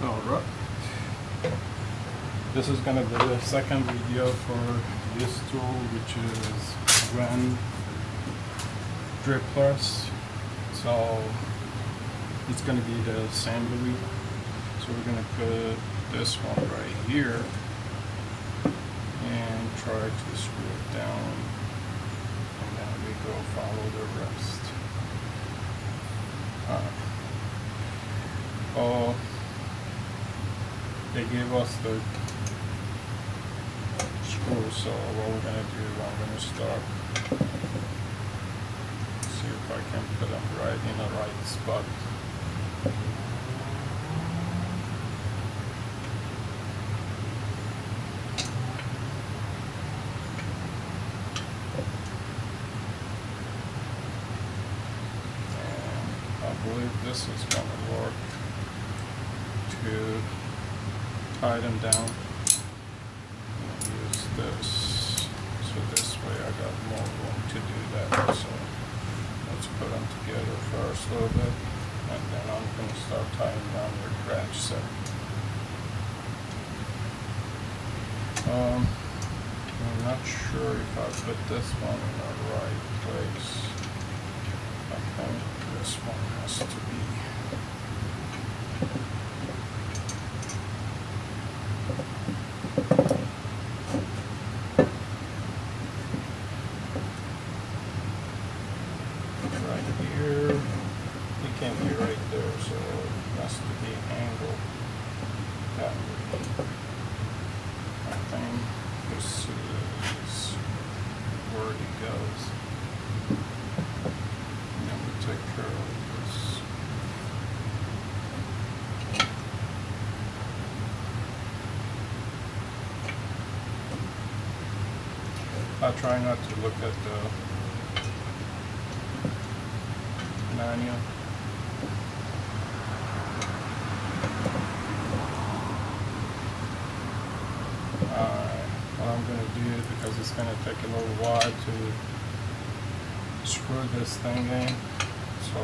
Alright, this is gonna be the second video for this tool, which is Grand Dripplers. So it's gonna be the assembly. So we're gonna put this one right here and try to screw it down, and then we go follow the rest. Oh, they gave us the screw, so what we're gonna do, I'm gonna start, see if I can put them right in the right spot. And I believe this is gonna work to tie them down. Use this, so this way I got more room to do that. So let's put them together first a little bit, and then I'm going to start tying down your ratchet set. I'm not sure if I put this one in the right place. I think this one has to be. Can't be right there, so it has to be angled that way. I think this is where it goes. And then we take care of this. I try not to look at the manual. What I'm going to do, because it's going to take a little while to screw this thing in, so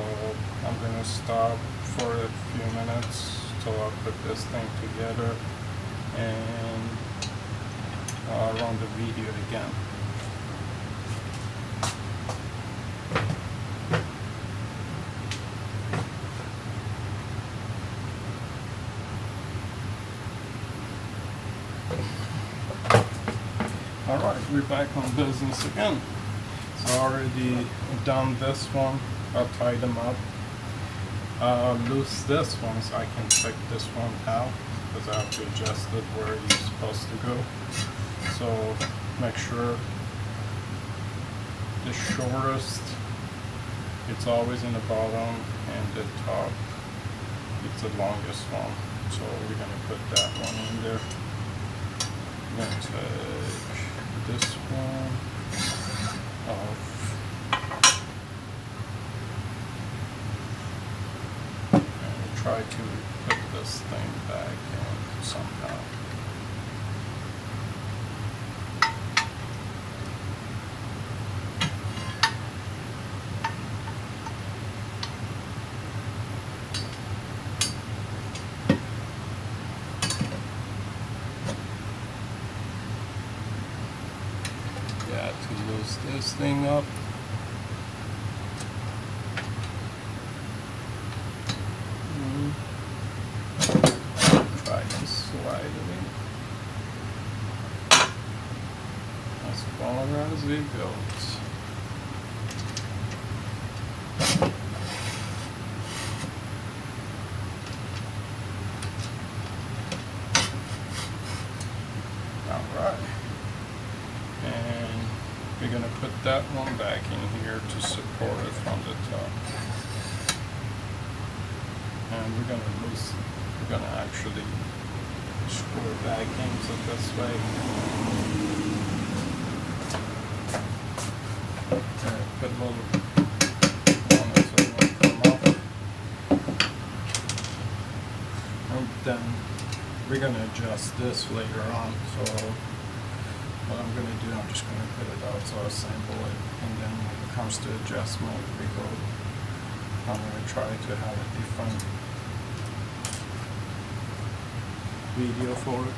I'm going to stop for a few minutes till I put this thing together and run the video again. Alright, we're back on business again. So I already done this one. I'll tie them up. Loose this one so I can take this one out, because I have to adjust it where it's supposed to go. So make sure the shortest, it's always in the bottom, and the top, it's the longest one. So we're going to put that one in there. We're going to take this one off, and we'll try to put this thing back in somehow. To loose this thing up. Try to slide it in as far as it goes. Alright. And we're going to put that one back in here to support it from the top. And we're going to loose, we're going to actually screw it back into this way. Put a little on it so it won't come off. And then we're going to adjust this later on. So what I'm going to do, I'm just going to put it out so I assemble it, and then when it comes to adjustment, I'm going to try to have a different video for it,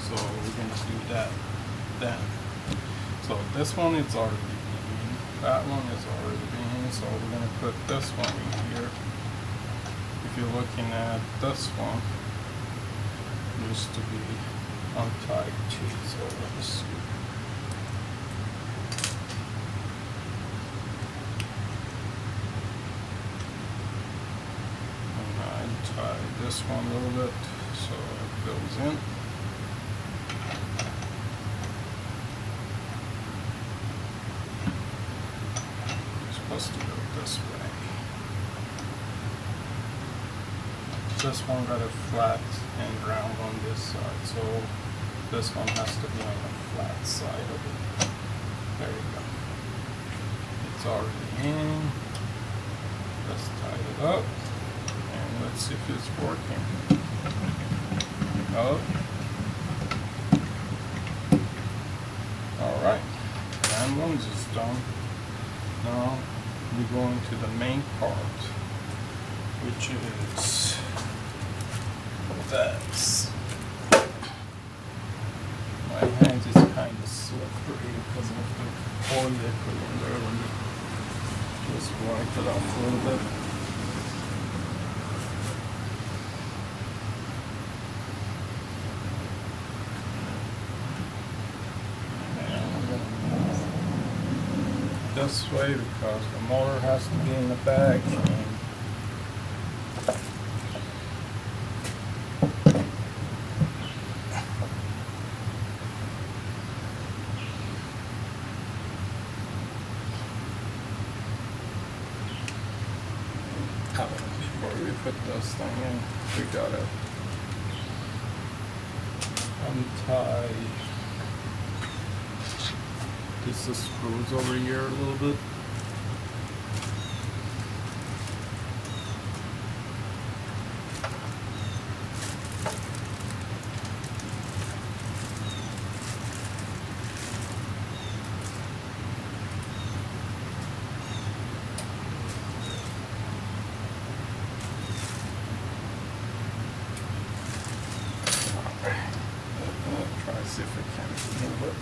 so we're gonna do that then. So this one is already in, that one is already in, so we're gonna put this one in here. If you're looking at this one, it used to be untied too, so let's see. Tie this one a little bit so it goes in. It's supposed to go this way. This one got a flat and round on this side, so this one has to be on the flat side of it. There you go. It's already in. Let's tie it up. Let's see if it's working. Oh. Alright. And one's is done. Now we go into the main part, which is this. My hand is kind of slippery because of the oil they put in there. Let me just wipe it off a little bit. This way because the motor has to be in the back, and before we put this thing in, we gotta untie the screws over here a little bit. Try to see if I can move it.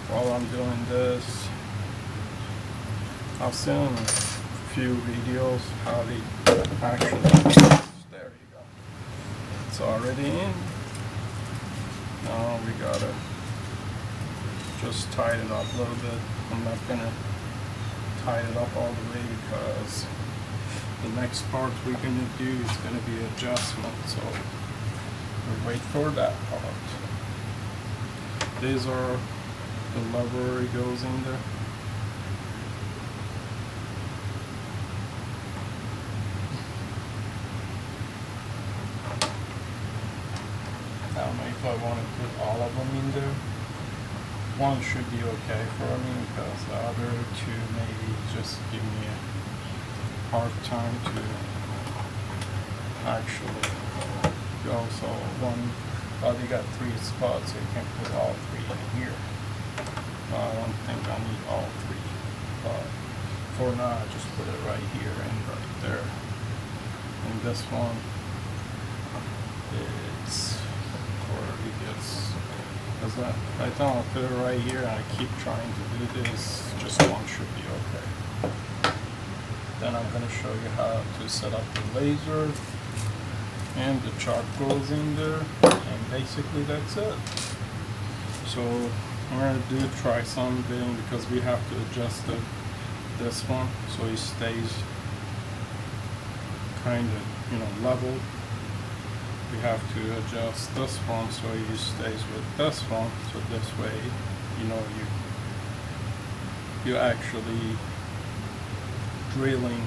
While I'm doing this, I've seen a few videos how they actually, there you go, it's already in. Now we gotta just tie it up a little bit. I'm not gonna tie it up all the way because the next part we're gonna do is gonna be adjustment, so we'll wait for that part. These are the lever it goes in there. I don't know if I want to put all of them in there. One should be okay for me because the other two maybe just give me a hard time to actually go. So one, you got 3 spots, so you can put all 3 in here. I don't think I need all 3, but for now I just put it right here and right there. And this one, it's where it gets, because I thought I'll put it right here and I keep trying to do this, just one should be okay. Then I'm going to show you how to set up the laser, and the chart goes in there, and basically that's it. So we're going to try something because we have to adjust this one so it stays kind of, level. We have to adjust this one so it stays with this one, so this way, you actually drilling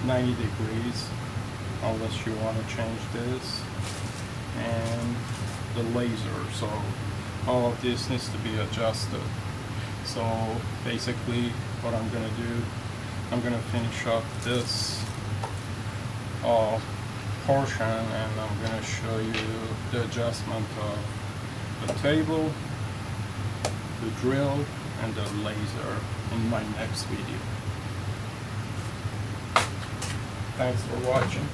90 degrees unless you want to change this, and the laser, so all of this needs to be adjusted. So basically what I'm going to do, I'm going to finish up this portion, and I'm going to show you the adjustment of the table the drill and the laser in my next video. Thanks for watching.